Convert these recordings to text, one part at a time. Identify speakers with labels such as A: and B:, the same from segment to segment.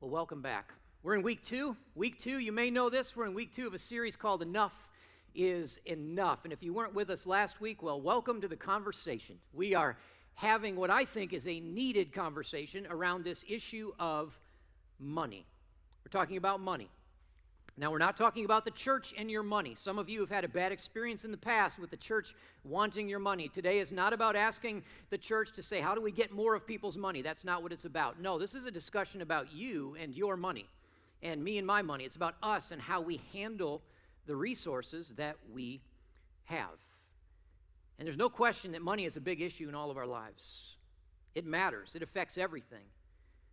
A: Well, welcome back. We're in week two. Week two, you may know this, we're in week two of a series called Enough is Enough. And if you weren't with us last week, well, welcome to the conversation. We are having what I think is a needed conversation around this issue of money. We're talking about money. Now, we're not talking about the church and your money. Some of you have had a bad experience in the past with the church wanting your money. Today is not about asking the church to say, how do we get more of people's money? That's not what it's about. No, this is a discussion about you and your money and me and my money. It's about us and how we handle the resources that we have. And there's no question that money is a big issue in all of our lives. It matters. It affects everything.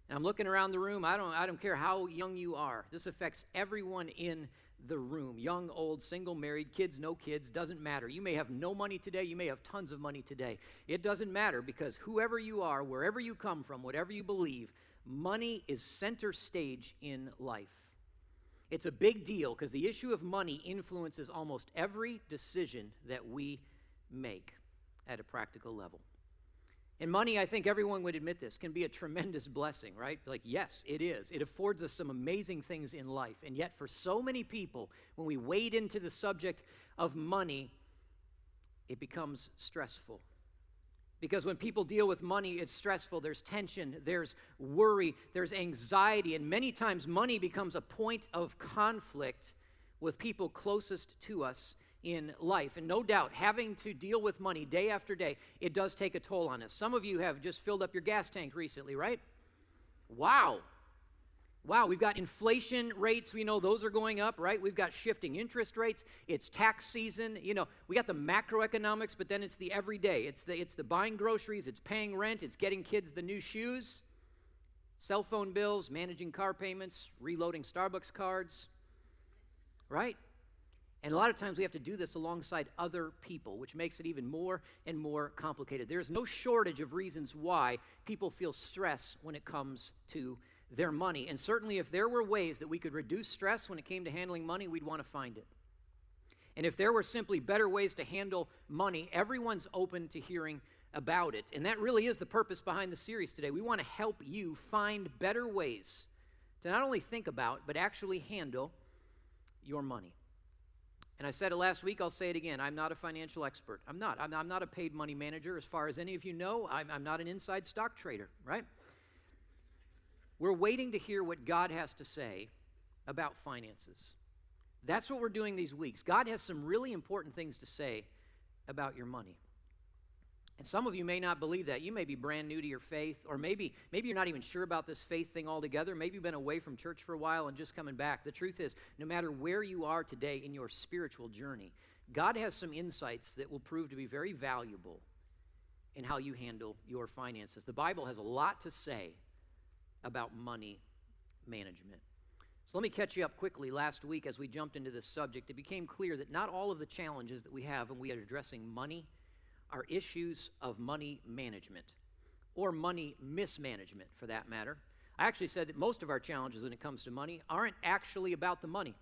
A: And I'm looking around the room. I don't care how young you are. This affects everyone in the room. Young, old, single, married, kids, no kids, doesn't matter. You may have no money today. You may have tons of money today. It doesn't matter because whoever you are, wherever you come from, whatever you believe, money is center stage in life. It's a big deal because the issue of money influences almost every decision that we make at a practical level. And money, I think everyone would admit this, can be a tremendous blessing, right? Like, yes, it is. It affords us some amazing things in life. And yet, for so many people, when we wade into the subject of money, it becomes stressful. Because when people deal with money, it's stressful. There's tension, there's worry, there's anxiety. And many times, money becomes a point of conflict with people closest to us in life. And no doubt, having to deal with money day after day, it does take a toll on us. Some of you have just filled up your gas tank recently, right? Wow, we've got inflation rates. We know those are going up, right? We've got shifting interest rates. It's tax season. You know, we got the macroeconomics, but then it's the everyday. It's the buying groceries. It's paying rent. It's getting kids the new shoes, cell phone bills, managing car payments, reloading Starbucks cards, right? And a lot of times we have to do this alongside other people, which makes it even more and more complicated. There's no shortage of reasons why people feel stress when it comes to their money. And certainly if there were ways that we could reduce stress when it came to handling money, we'd want to find it. And if there were simply better ways to handle money, everyone's open to hearing about it. And that really is the purpose behind the series today. We want to help you find better ways to not only think about, but actually handle your money. And I said it last week, I'll say it again. I'm not a financial expert. I'm not a paid money manager. As far as any of you know, I'm not an inside stock trader, right? We're waiting to hear what God has to say about finances. That's what we're doing these weeks. God has some really important things to say about your money. And some of you may not believe that. You may be brand new to your faith, or maybe you're not even sure about this faith thing altogether. Maybe you've been away from church for a while and just coming back. The truth is, no matter where you are today in your spiritual journey, God has some insights that will prove to be very valuable in how you handle your finances. The Bible has a lot to say about money management. So let me catch you up quickly. Last week, as we jumped into this subject, it became clear that not all of the challenges that we have when we are addressing money are issues of money management or money mismanagement, for that matter. I actually said that most of our challenges when it comes to money aren't actually about the money.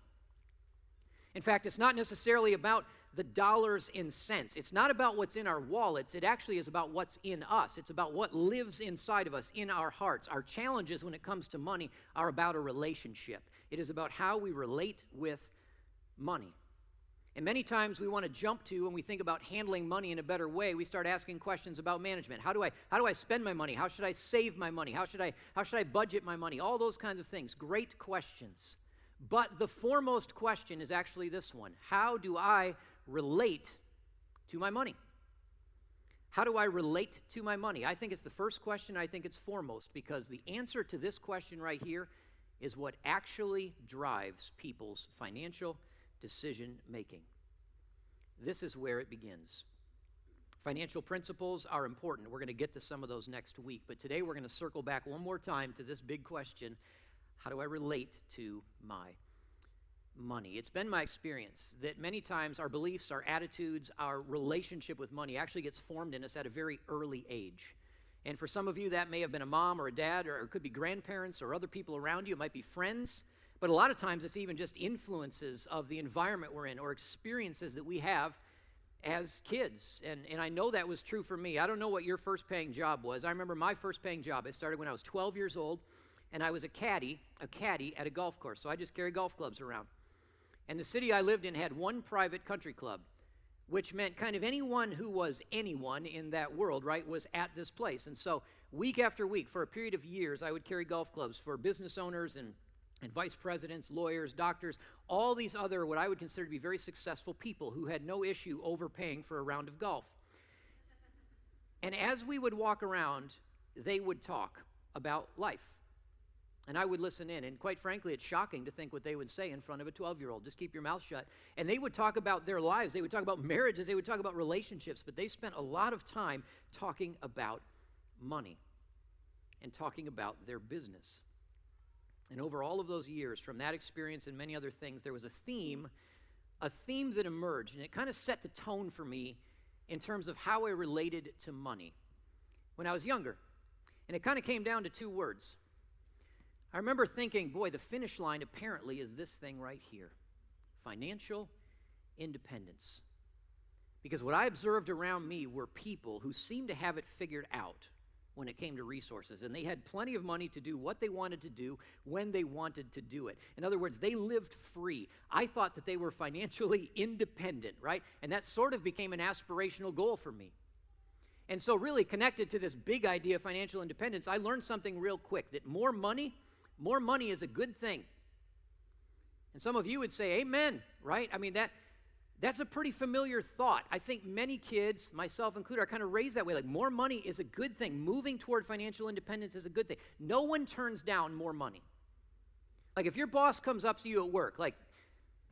A: In fact, it's not necessarily about the dollars and cents. It's not about what's in our wallets. It actually is about what's in us. It's about what lives inside of us, in our hearts. Our challenges when it comes to money are about a relationship. It is about how we relate with money. And many times we want to jump to, when we think about handling money in a better way, we start asking questions about management. How do I spend my money? How should I save my money? How should I budget my money? All those kinds of things. Great questions. But the foremost question is actually this one. How do I relate to my money? How do I relate to my money? I think it's the first question. I think it's foremost, because the answer to this question right here is what actually drives people's financial decision making. This is where it begins. Financial principles are important. We're going to get to some of those next week, but today we're going to circle back one more time to this big question: how do I relate to my money? It's been my experience that many times our beliefs, our attitudes, our relationship with money actually gets formed in us at a very early age. And for some of you, that may have been a mom or a dad, or it could be grandparents or other people around you. It might be friends. But a lot of times it's even just influences of the environment we're in or experiences that we have as kids. And I know that was true for me. I don't know what your first paying job was. I remember my first paying job. I started when I was 12 years old, and I was a caddy at a golf course. So I just carry golf clubs around. And the city I lived in had one private country club, which meant kind of anyone who was anyone in that world, right, was at this place. And so week after week, for a period of years, I would carry golf clubs for business owners and vice presidents, lawyers, doctors, all these other what I would consider to be very successful people who had no issue overpaying for a round of golf. And as we would walk around, they would talk about life. And I would listen in. And quite frankly, it's shocking to think what they would say in front of a 12-year-old. Just keep your mouth shut. And they would talk about their lives. They would talk about marriages. They would talk about relationships. But they spent a lot of time talking about money and talking about their business. And over all of those years, from that experience and many other things, there was a theme that emerged. And it kind of set the tone for me in terms of how I related to money when I was younger. And it kind of came down to two words. I remember thinking, boy, the finish line apparently is this thing right here, financial independence. Because what I observed around me were people who seemed to have it figured out when it came to resources, and they had plenty of money to do what they wanted to do when they wanted to do it. In other words, they lived free. I thought that they were financially independent, right? And that sort of became an aspirational goal for me. And so really connected to this big idea of financial independence, I learned something real quick, that more money is a good thing. And some of you would say, amen, right? I mean, that's a pretty familiar thought. I think many kids, myself included, are kind of raised that way. Like, more money is a good thing. Moving toward financial independence is a good thing. No one turns down more money. Like, if your boss comes up to you at work, like,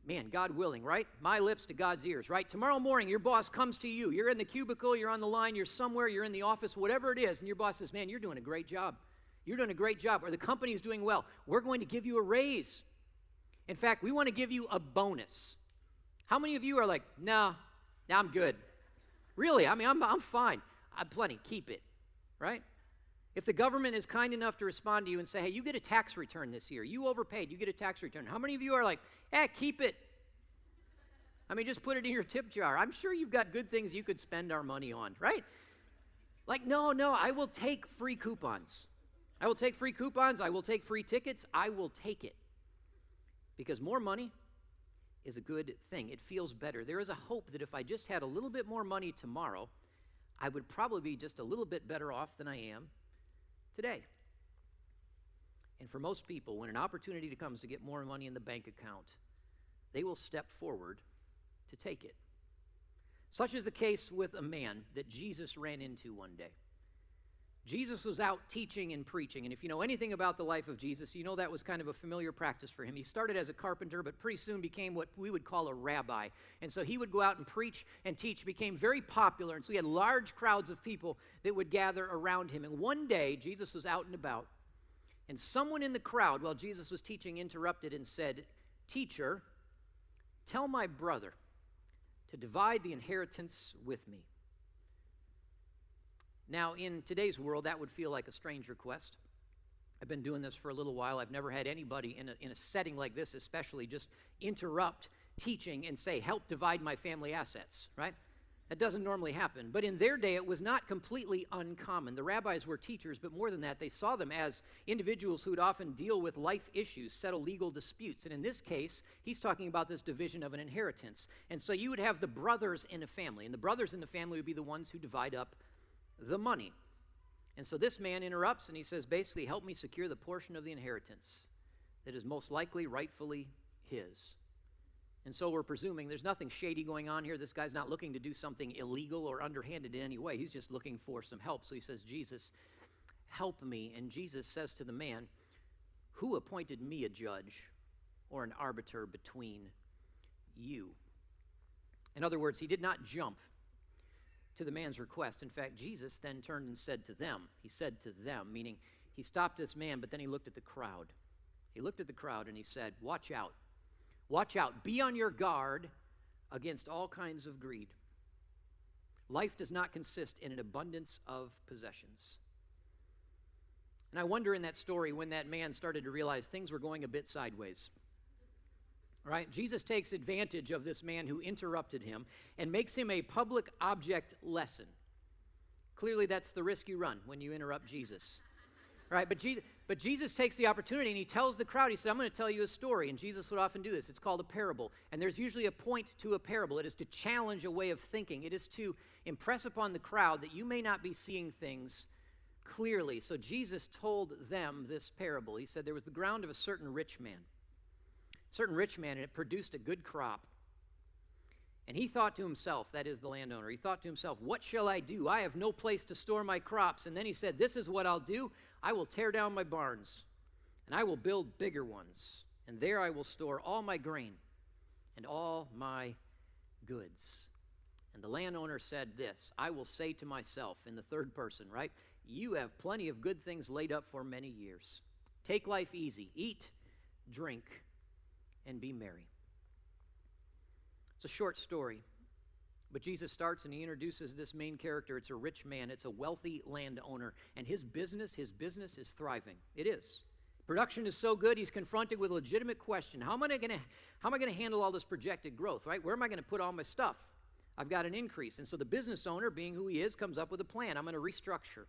A: man, God willing, right? My lips to God's ears, right? Tomorrow morning, your boss comes to you. You're in the cubicle, you're on the line, you're somewhere, you're in the office, whatever it is, and your boss says, man, you're doing a great job. You're doing a great job, or the company is doing well. We're going to give you a raise. In fact, we want to give you a bonus. How many of you are like, no, I'm good? Really? I mean, I'm fine. I'm plenty. Keep it, right? If the government is kind enough to respond to you and say, hey, you get a tax return this year. You overpaid. You get a tax return. How many of you are like, keep it? I mean, just put it in your tip jar. I'm sure you've got good things you could spend our money on, right? Like, no, I will take free coupons. I will take free coupons. I will take free tickets. I will take it. Because more money is a good thing. It feels better. There is a hope that if I just had a little bit more money tomorrow, I would probably be just a little bit better off than I am today. And for most people, when an opportunity comes to get more money in the bank account, they will step forward to take it. Such is the case with a man that Jesus ran into one day. Jesus was out teaching and preaching, and if you know anything about the life of Jesus, you know that was kind of a familiar practice for him. He started as a carpenter, but pretty soon became what we would call a rabbi. And so he would go out and preach and teach, became very popular, and so he had large crowds of people that would gather around him. And one day, Jesus was out and about, and someone in the crowd, while Jesus was teaching, interrupted and said, "Teacher, tell my brother to divide the inheritance with me." Now, in today's world, that would feel like a strange request. I've been doing this for a little while. I've never had anybody in a setting like this especially just interrupt teaching and say, help divide my family assets, right? That doesn't normally happen. But in their day, it was not completely uncommon. The rabbis were teachers, but more than that, they saw them as individuals who would often deal with life issues, settle legal disputes. And in this case, he's talking about this division of an inheritance. And so you would have the brothers in a family, and the brothers in the family would be the ones who divide up the money. And so this man interrupts and he says, basically, help me secure the portion of the inheritance that is most likely rightfully his. And so we're presuming there's nothing shady going on here. This guy's not looking to do something illegal or underhanded in any way. He's just looking for some help. So he says, Jesus, help me. And Jesus says to the man, who appointed me a judge or an arbiter between you? In other words, he did not jump to the man's request. In fact, Jesus then turned and said to them, meaning he stopped this man, but then he looked at the crowd. He looked at the crowd and he said, watch out. Watch out. Be on your guard against all kinds of greed. Life does not consist in an abundance of possessions. And I wonder in that story when that man started to realize things were going a bit sideways. Right? Jesus takes advantage of this man who interrupted him and makes him a public object lesson. Clearly, that's the risk you run when you interrupt Jesus. Right? But But Jesus takes the opportunity and he tells the crowd, he said, I'm going to tell you a story. And Jesus would often do this. It's called a parable. And there's usually a point to a parable. It is to challenge a way of thinking. It is to impress upon the crowd that you may not be seeing things clearly. So Jesus told them this parable. He said there was the ground of a certain rich man. And it produced a good crop. And he thought to himself, that is the landowner, he thought to himself, what shall I do? I have no place to store my crops. And then he said, this is what I'll do. I will tear down my barns, and I will build bigger ones. And there I will store all my grain and all my goods. And the landowner said this, I will say to myself in the third person, right? You have plenty of good things laid up for many years. Take life easy. Eat, drink, and be merry. It's a short story, but Jesus starts and he introduces this main character. It's a rich man. It's a wealthy landowner, and his business is thriving. It is. Production is so good, he's confronted with a legitimate question. How am I going to handle all this projected growth, right? Where am I going to put all my stuff? I've got an increase. And so the business owner, being who he is, comes up with a plan. I'm going to restructure.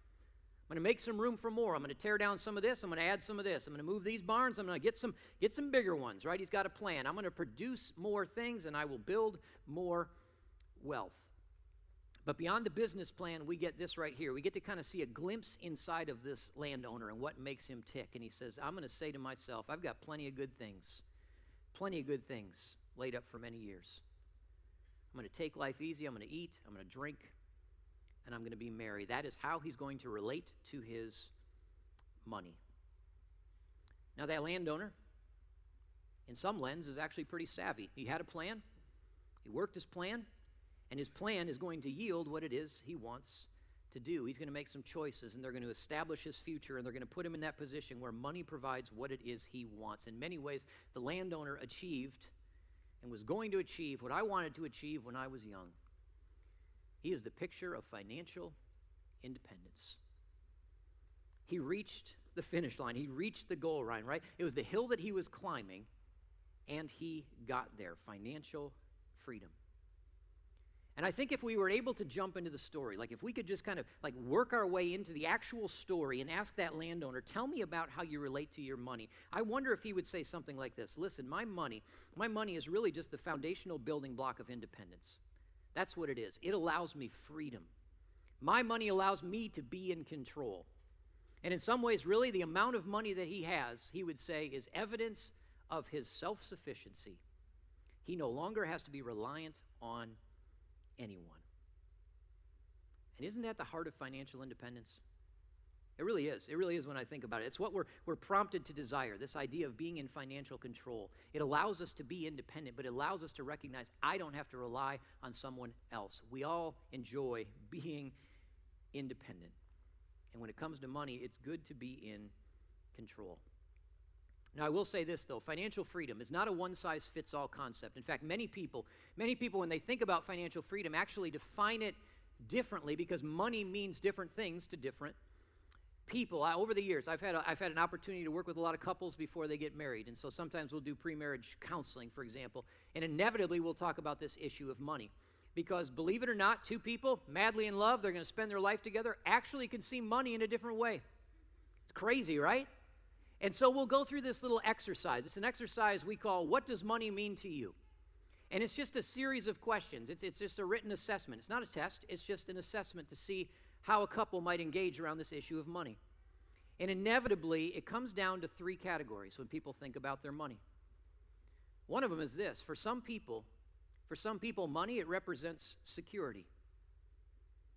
A: I'm going to make some room for more. I'm going to tear down some of this. I'm going to add some of this. I'm going to move these barns. I'm going to get some bigger ones, right? He's got a plan. I'm going to produce more things, and I will build more wealth. But beyond the business plan, we get this right here. We get to kind of see a glimpse inside of this landowner and what makes him tick. And he says, I'm going to say to myself, I've got plenty of good things laid up for many years. I'm going to take life easy. I'm going to eat. I'm going to drink. And I'm going to be merry. That is how he's going to relate to his money. Now, that landowner, in some lens, is actually pretty savvy. He had a plan. He worked his plan. And his plan is going to yield what it is he wants to do. He's going to make some choices, and they're going to establish his future, and they're going to put him in that position where money provides what it is he wants. In many ways, the landowner achieved and was going to achieve what I wanted to achieve when I was young. He is the picture of financial independence. He reached the finish line. He reached the goal line, right? It was the hill that he was climbing, and he got there. Financial freedom. And I think if we were able to jump into the story, like if we could just kind of like work our way into the actual story and ask that landowner, tell me about how you relate to your money. I wonder if he would say something like this. Listen, my money is really just the foundational building block of independence. That's what it is. It allows me freedom. My money allows me to be in control. And in some ways, really, the amount of money that he has, he would say, is evidence of his self-sufficiency. He no longer has to be reliant on anyone. And isn't that the heart of financial independence? It really is. It really is when I think about it. It's what we're prompted to desire, this idea of being in financial control. It allows us to be independent, but it allows us to recognize I don't have to rely on someone else. We all enjoy being independent. And when it comes to money, it's good to be in control. Now, I will say this, though. Financial freedom is not a one-size-fits-all concept. In fact, many people, when they think about financial freedom, actually define it differently because money means different things to different people. Over the years, I've had an opportunity to work with a lot of couples before they get married, and so sometimes we'll do pre-marriage counseling, for example, and inevitably we'll talk about this issue of money. Because believe it or not, two people madly in love, they're going to spend their life together, actually can see money in a different way. It's crazy, right? And so we'll go through this little exercise. It's an exercise we call, what does money mean to you? And it's just a series of questions. It's just a written assessment. It's not a test. It's just an assessment to see how a couple might engage around this issue of money. And inevitably, it comes down to three categories when people think about their money. One of them is this. For some people, money, it represents security.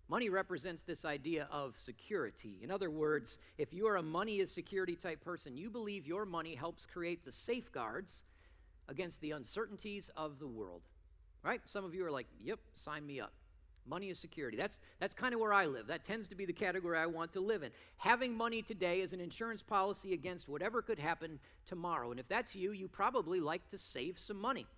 A: Money represents this idea of security. In other words, if you are a money is security type person, you believe your money helps create the safeguards against the uncertainties of the world. Right? Some of you are like, yep, sign me up. Money is security. That's kind of where I live. That tends to be the category I want to live in. Having money today is an insurance policy against whatever could happen tomorrow. And if that's you, you probably like to save some money.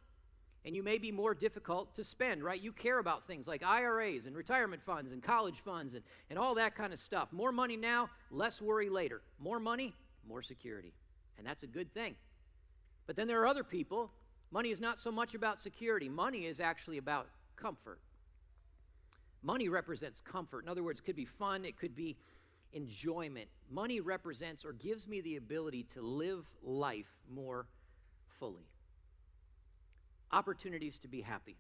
A: And you may be more difficult to spend, right? You care about things like IRAs and retirement funds and college funds and all that kind of stuff. More money now, less worry later. More money, more security. And that's a good thing. But then there are other people, money is not so much about security. Money is actually about comfort. Money represents comfort. In other words, it could be fun, it could be enjoyment. Money represents or gives me the ability to live life more fully. Opportunities to be happy,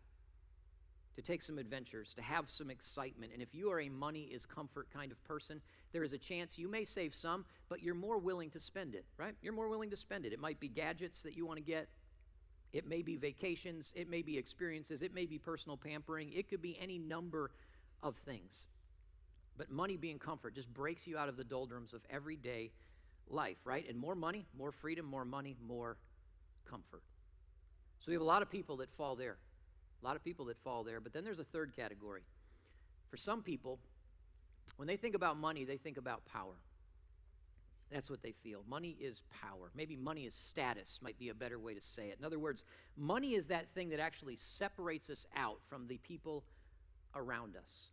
A: to take some adventures, to have some excitement. And if you are a money is comfort kind of person, there is a chance you may save some, but you're more willing to spend it, right? You're more willing to spend it. It might be gadgets that you want to get. It may be vacations. It may be experiences. It may be personal pampering. It could be any number of things. But money being comfort just breaks you out of the doldrums of everyday life, right? And more money, more freedom, more money, more comfort. So we have a lot of people that fall there. A lot of people that fall there. But then there's a third category. For some people, when they think about money, they think about power. That's what they feel. Money is power. Maybe money is status, might be a better way to say it. In other words, money is that thing that actually separates us out from the people around us.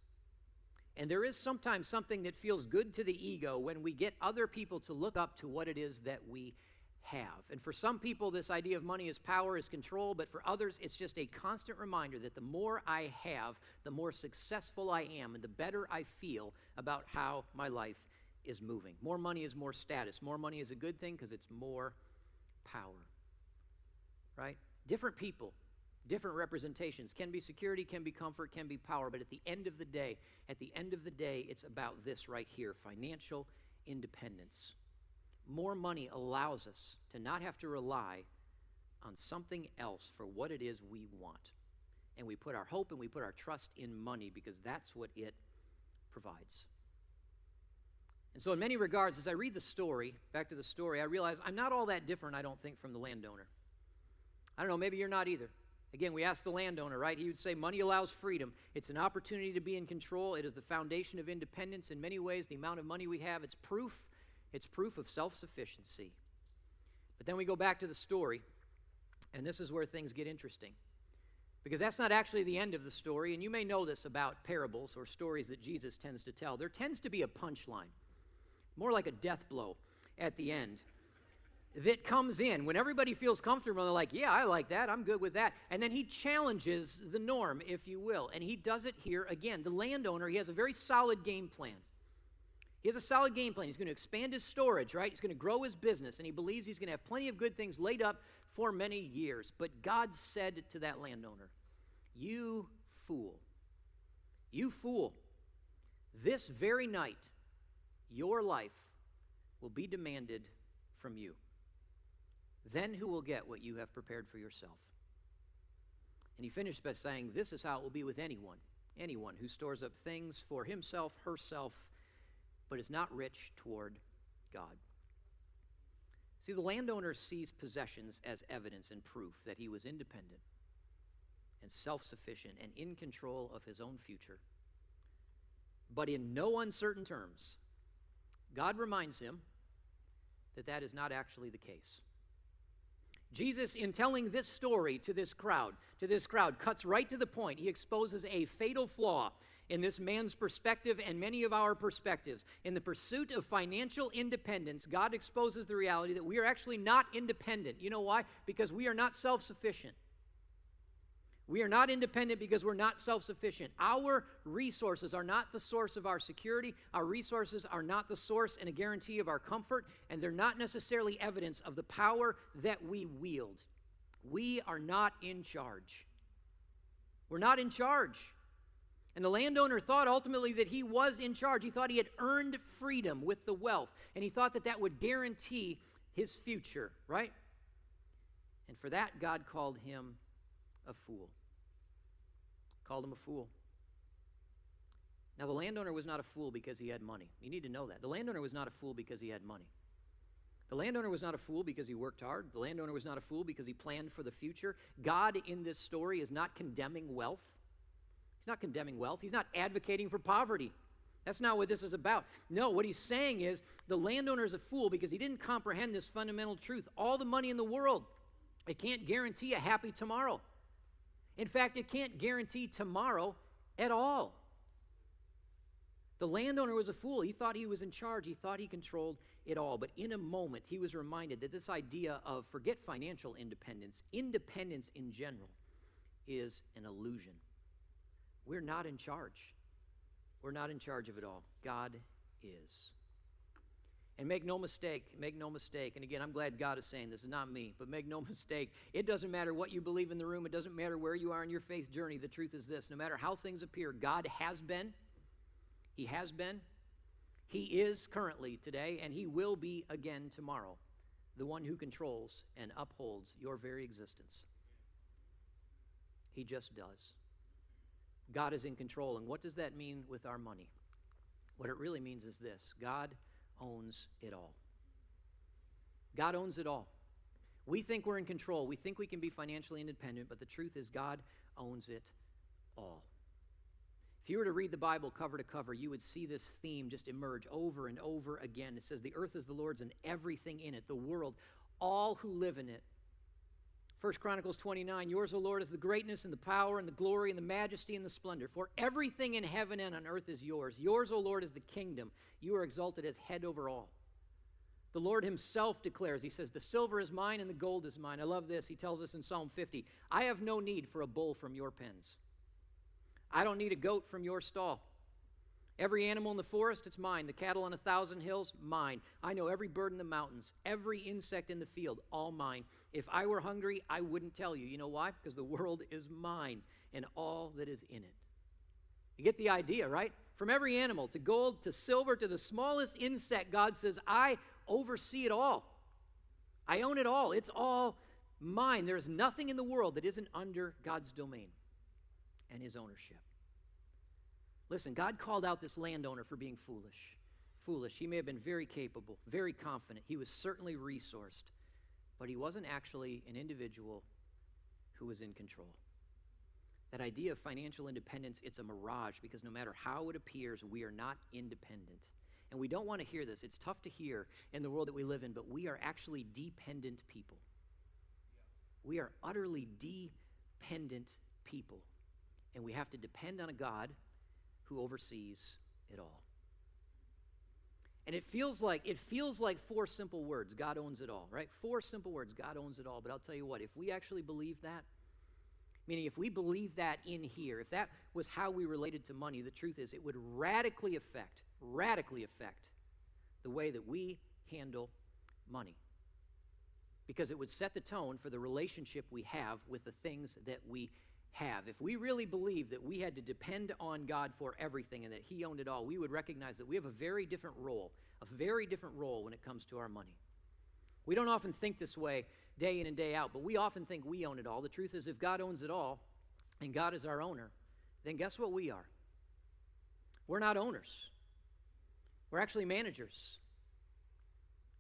A: And there is sometimes something that feels good to the ego when we get other people to look up to what it is that we have. And for some people, this idea of money is power, is control, but for others, it's just a constant reminder that the more I have, the more successful I am, and the better I feel about how my life is moving. More money is more status. More money is a good thing because it's more power, right? Different people, different representations. Can be security, can be comfort, can be power, but at the end of the day, it's about this right here, financial independence. More money allows us to not have to rely on something else for what it is we want. And we put our hope and we put our trust in money because that's what it provides. And so in many regards, as I read the story, back to the story, I realize I'm not all that different, I don't think, from the landowner. I don't know, maybe you're not either. Again, we asked the landowner, right? He would say money allows freedom. It's an opportunity to be in control. It is the foundation of independence. In many ways, the amount of money we have, it's proof of self-sufficiency. But then we go back to the story, and this is where things get interesting. Because that's not actually the end of the story, and you may know this about parables or stories that Jesus tends to tell. There tends to be a punchline, more like a death blow at the end, that comes in when everybody feels comfortable. They're like, yeah, I like that. I'm good with that. And then he challenges the norm, if you will, and he does it here again. The landowner, he has a very solid game plan. He has a solid game plan. He's going to expand his storage, right? He's going to grow his business, and he believes he's going to have plenty of good things laid up for many years. But God said to that landowner, you fool, this very night, your life will be demanded from you. Then who will get what you have prepared for yourself? And he finished by saying, this is how it will be with anyone who stores up things for himself, herself, but is not rich toward God. See, the landowner sees possessions as evidence and proof that he was independent and self-sufficient and in control of his own future. But in no uncertain terms, God reminds him that that is not actually the case. Jesus, in telling this story to this crowd, cuts right to the point. He exposes a fatal flaw in this man's perspective and many of our perspectives. In the pursuit of financial independence, God exposes the reality that we are actually not independent. You know why? Because we are not self-sufficient. We are not independent because we're not self-sufficient. Our resources are not the source of our security. Our resources are not the source and a guarantee of our comfort, and they're not necessarily evidence of the power that we wield. We are not in charge. We're not in charge. And the landowner thought ultimately that he was in charge. He thought he had earned freedom with the wealth, and he thought that that would guarantee his future, right? And for that, God called him a fool. Called him a fool. Now, the landowner was not a fool because he had money. You need to know that. The landowner was not a fool because he had money. The landowner was not a fool because he worked hard. The landowner was not a fool because he planned for the future. God in this story is not condemning wealth. He's not condemning wealth. He's not advocating for poverty. That's not what this is about. No, what he's saying is the landowner is a fool because he didn't comprehend this fundamental truth. All the money in the world, it can't guarantee a happy tomorrow. In fact, it can't guarantee tomorrow at all. The landowner was a fool. He thought he was in charge. He thought he controlled it all. But in a moment, he was reminded that this idea of, forget financial independence, independence in general is an illusion. We're not in charge. We're not in charge of it all. God is. And make no mistake, and again, I'm glad God is saying this, is not me, but make no mistake, it doesn't matter what you believe in the room, it doesn't matter where you are in your faith journey, the truth is this, no matter how things appear, God has been, He has been, He is currently today, and He will be again tomorrow, the one who controls and upholds your very existence. He just does. God is in control, and what does that mean with our money? What it really means is this: God owns it all. God owns it all. We think we're in control. We think we can be financially independent, but the truth is God owns it all. If you were to read the Bible cover to cover, you would see this theme just emerge over and over again. It says, the earth is the Lord's and everything in it, the world, all who live in it. 1 Chronicles 29, yours, O Lord, is the greatness and the power and the glory and the majesty and the splendor. For everything in heaven and on earth is yours. Yours, O Lord, is the kingdom. You are exalted as head over all. The Lord himself declares, he says, the silver is mine and the gold is mine. I love this. He tells us in Psalm 50, I have no need for a bull from your pens. I don't need a goat from your stall. Every animal in the forest, it's mine. The cattle on 1,000 hills, mine. I know every bird in the mountains, every insect in the field, all mine. If I were hungry, I wouldn't tell you. You know why? Because the world is mine and all that is in it. You get the idea, right? From every animal to gold to silver to the smallest insect, God says, I oversee it all. I own it all. It's all mine. There's nothing in the world that isn't under God's domain and his ownership. Listen, God called out this landowner for being foolish. Foolish. He may have been very capable, very confident. He was certainly resourced, but he wasn't actually an individual who was in control. That idea of financial independence, it's a mirage, because no matter how it appears, we are not independent. And we don't want to hear this. It's tough to hear in the world that we live in, but we are actually dependent people. We are utterly dependent people. And we have to depend on a God who oversees it all. And it feels like four simple words. God owns it all, right? Four simple words. God owns it all. But I'll tell you what, if we actually believe that, meaning if we believe that in here, if that was how we related to money, the truth is it would radically affect the way that we handle money. Because it would set the tone for the relationship we have with the things that we have. If we really believed that we had to depend on God for everything and that he owned it all, we would recognize that we have a very different role when it comes to our money. We don't often think this way day in and day out, but we often think we own it all. The truth is, if God owns it all and God is our owner, then guess what we are? We're not owners. We're actually managers.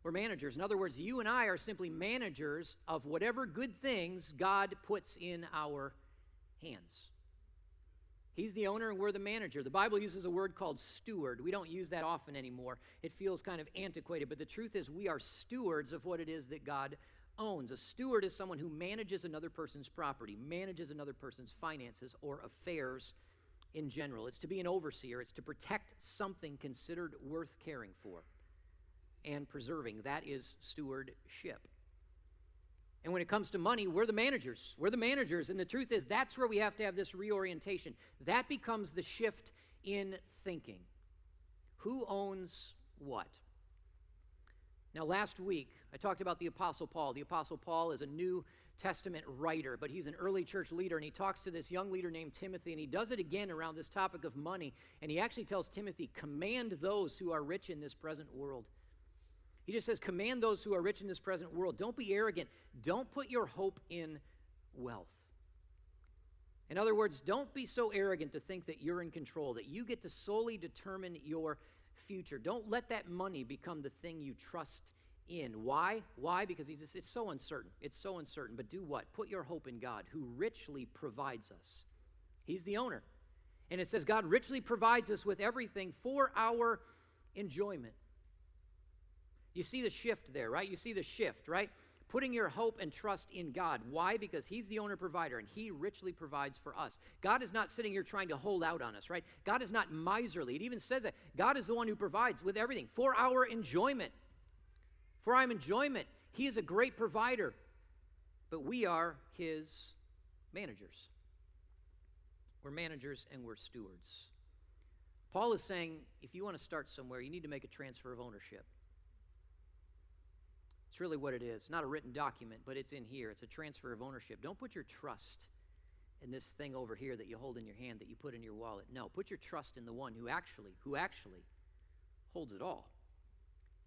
A: We're managers. In other words, you and I are simply managers of whatever good things God puts in our hands. He's the owner and we're the manager. The Bible uses a word called steward. We don't use that often anymore. It feels kind of antiquated, but the truth is we are stewards of what it is that God owns. A steward is someone who manages another person's property, manages another person's finances or affairs in general. It's to be an overseer. It's to protect something considered worth caring for and preserving. That is stewardship. And when it comes to money, we're the managers. We're the managers. And the truth is, that's where we have to have this reorientation. That becomes the shift in thinking. Who owns what? Now, last week, I talked about the Apostle Paul. The Apostle Paul is a New Testament writer, but he's an early church leader, and he talks to this young leader named Timothy, and he does it again around this topic of money, and he actually tells Timothy, command those who are rich in this present world. He just says, command those who are rich in this present world. Don't be arrogant. Don't put your hope in wealth. In other words, don't be so arrogant to think that you're in control, that you get to solely determine your future. Don't let that money become the thing you trust in. Why? Why? Because it's so uncertain. It's so uncertain. But do what? Put your hope in God, who richly provides us. He's the owner. And it says God richly provides us with everything for our enjoyment. You see the shift there, right? You see the shift, right? Putting your hope and trust in God. Why? Because he's the owner provider and he richly provides for us. God is not sitting here trying to hold out on us, right? God is not miserly. It even says that God is the one who provides with everything for our enjoyment. For our enjoyment. He is a great provider, but we are his managers. We're managers and we're stewards. Paul is saying, if you want to start somewhere, you need to make a transfer of ownership. It's really what it is. It's not a written document, but it's in here. It's a transfer of ownership. Don't put your trust in this thing over here that you hold in your hand that you put in your wallet. No, put your trust in the one who actually holds it all.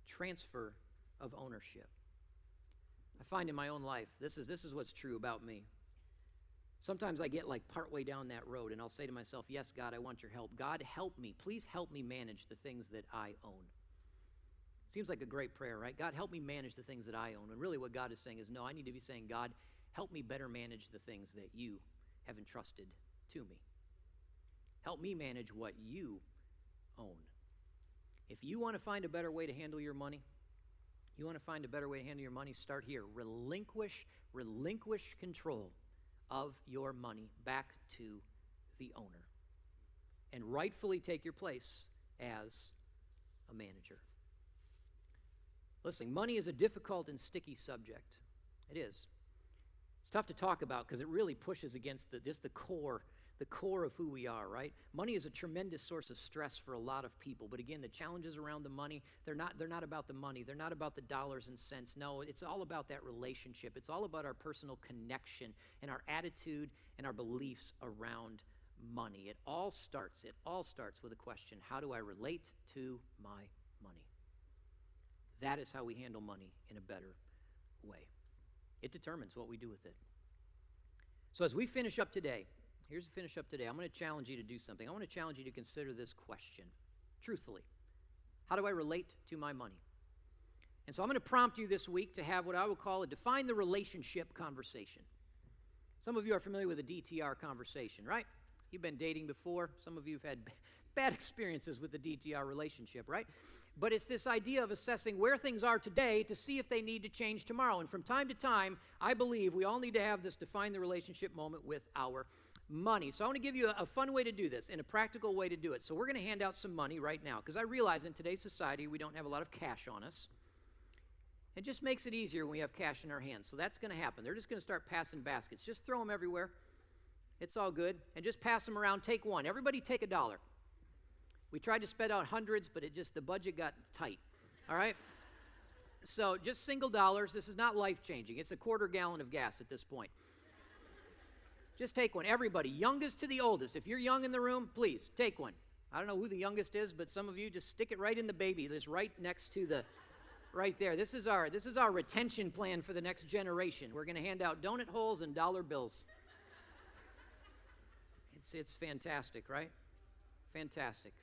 A: Transfer of ownership. I find in my own life, this is what's true about me. Sometimes I get like partway down that road and I'll say to myself, yes, God, I want your help. God, help me. Please help me manage the things that I own. Seems like a great prayer, right? God, help me manage the things that I own. And really what God is saying is, no, I need to be saying, God, help me better manage the things that you have entrusted to me. Help me manage what you own. If you want to find a better way to handle your money, start here. Relinquish control of your money back to the owner and rightfully take your place as a manager. Listen, money is a difficult and sticky subject. It is. It's tough to talk about because it really pushes against the core of who we are, right? Money is a tremendous source of stress for a lot of people. But again, the challenges around the money, they're not about the money. They're not about the dollars and cents. No, it's all about that relationship. It's all about our personal connection and our attitude and our beliefs around money. It all starts with a question: how do I relate to my money? That is how we handle money in a better way. It determines what we do with it. So as we finish up today, I'm going to challenge you to do something. I want to challenge you to consider this question, truthfully. How do I relate to my money? And so I'm going to prompt you this week to have what I will call a define the relationship conversation. Some of you are familiar with a DTR conversation, right? You've been dating before. Some of you have had bad experiences with the DTR relationship, right? But it's this idea of assessing where things are today to see if they need to change tomorrow. And from time to time, I believe we all need to have this define the relationship moment with our money. So I want to give you a fun way to do this and a practical way to do it. So we're going to hand out some money right now because I realize in today's society we don't have a lot of cash on us. It just makes it easier when we have cash in our hands. So that's going to happen. They're just going to start passing baskets. Just throw them everywhere. It's all good. And just pass them around. Take one. Everybody take $1. We tried to spend out hundreds, but the budget got tight. All right? So just single dollars. This is not life-changing. It's a quarter gallon of gas at this point. Just take one. Everybody, youngest to the oldest. If you're young in the room, please take one. I don't know who the youngest is, but some of you just stick it right in the baby. Just right next to the, right there. This is our retention plan for the next generation. We're going to hand out donut holes and dollar bills. It's fantastic, right? Fantastic.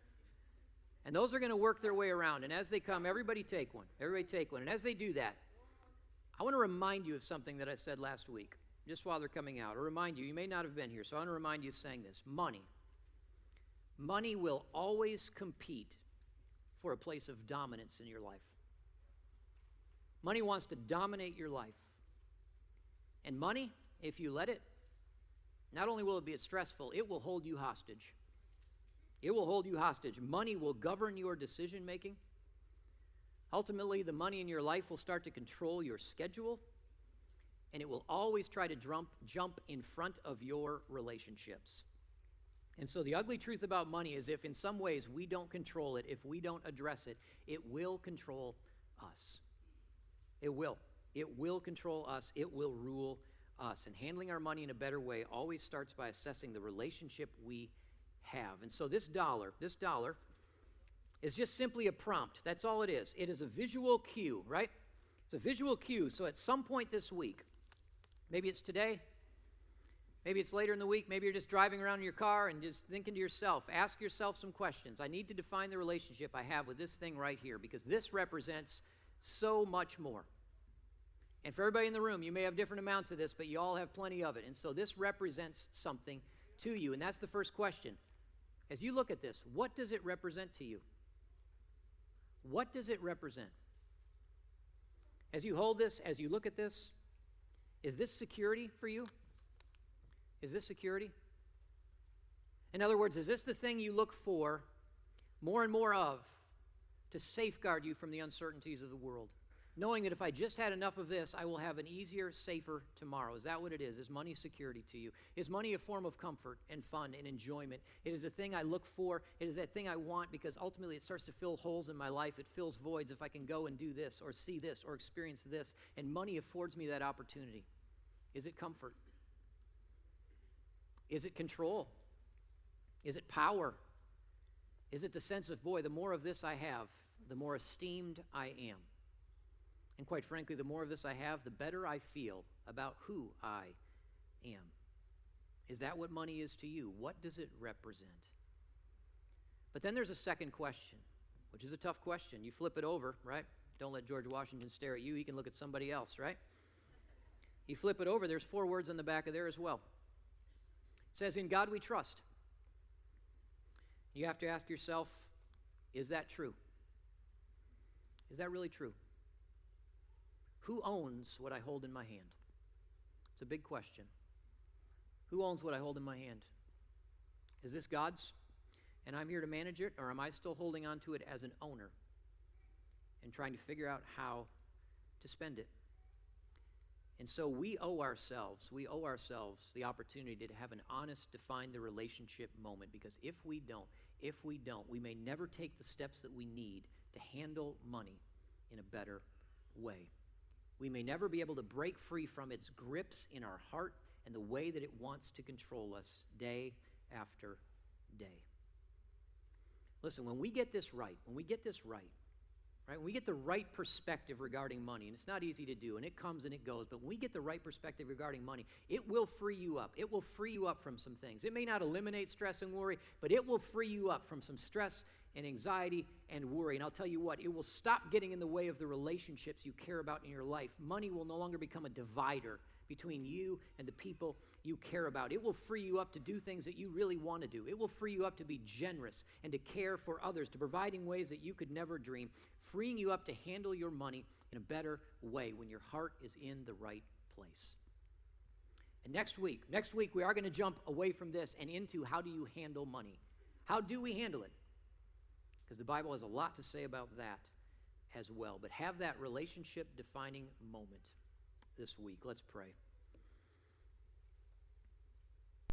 A: And those are going to work their way around. And as they come, everybody take one. Everybody take one. And as they do that, I want to remind you of something that I said last week, just while they're coming out. Or remind you may not have been here, so I want to remind you of saying this. Money will always compete for a place of dominance in your life. Money wants to dominate your life. And money, if you let it, not only will it be stressful, it will hold you hostage. It will hold you hostage. Money will govern your decision-making. Ultimately, the money in your life will start to control your schedule, and it will always try to jump in front of your relationships. And so the ugly truth about money is if in some ways we don't control it, if we don't address it, it will control us. It will. It will control us. It will rule us. And handling our money in a better way always starts by assessing the relationship we have. And so this dollar is just simply a prompt. That's all it is. It is a visual cue, right? It's a visual cue. So at some point this week, maybe it's today, maybe it's later in the week, maybe you're just driving around in your car and just thinking to yourself, ask yourself some questions. I need to define the relationship I have with this thing right here because this represents so much more. And for everybody in the room, you may have different amounts of this, but you all have plenty of it. And so this represents something to you. And that's the first question. As you look at this, what does it represent to you? What does it represent? As you hold this, as you look at this, is this security for you? Is this security? In other words, is this the thing you look for more and more of to safeguard you from the uncertainties of the world? knowing that if I just had enough of this, I will have an easier, safer tomorrow. Is that what it is? Is money security to you? Is money a form of comfort and fun and enjoyment? It is a thing I look for. It is that thing I want because ultimately it starts to fill holes in my life. It fills voids if I can go and do this or see this or experience this, and money affords me that opportunity. Is it comfort? Is it control? Is it power? Is it the sense of, boy, the more of this I have, the more esteemed I am? And quite frankly, the more of this I have, the better I feel about who I am. Is that what money is to you? What does it represent? But then there's a second question, which is a tough question. You flip it over, right? Don't let George Washington stare at you. He can look at somebody else, right? You flip it over, there's 4 words on the back of there as well. It says, in God we trust. You have to ask yourself, is that true? Is that really true? Who owns what I hold in my hand? It's a big question. Who owns what I hold in my hand? Is this God's, and I'm here to manage it, or am I still holding on to it as an owner and trying to figure out how to spend it? And so we owe ourselves the opportunity to have an honest, define the relationship moment, because if we don't, we may never take the steps that we need to handle money in a better way. We may never be able to break free from its grips in our heart and the way that it wants to control us day after day. Listen, when we get this right, when we get the right perspective regarding money, and it's not easy to do, and it comes and it goes, but when we get the right perspective regarding money, it will free you up. It will free you up from some things. It may not eliminate stress and worry, but it will free you up from some stress and anxiety and worry. And I'll tell you what, it will stop getting in the way of the relationships you care about in your life. Money will no longer become a divider between you and the people you care about. It will free you up to do things that you really want to do. It will free you up to be generous and to care for others, to provide in ways that you could never dream, freeing you up to handle your money in a better way when your heart is in the right place. And next week we are going to jump away from this and into how do you handle money? How do we handle it? Because the Bible has a lot to say about that as well. But have that relationship-defining moment this week. Let's pray.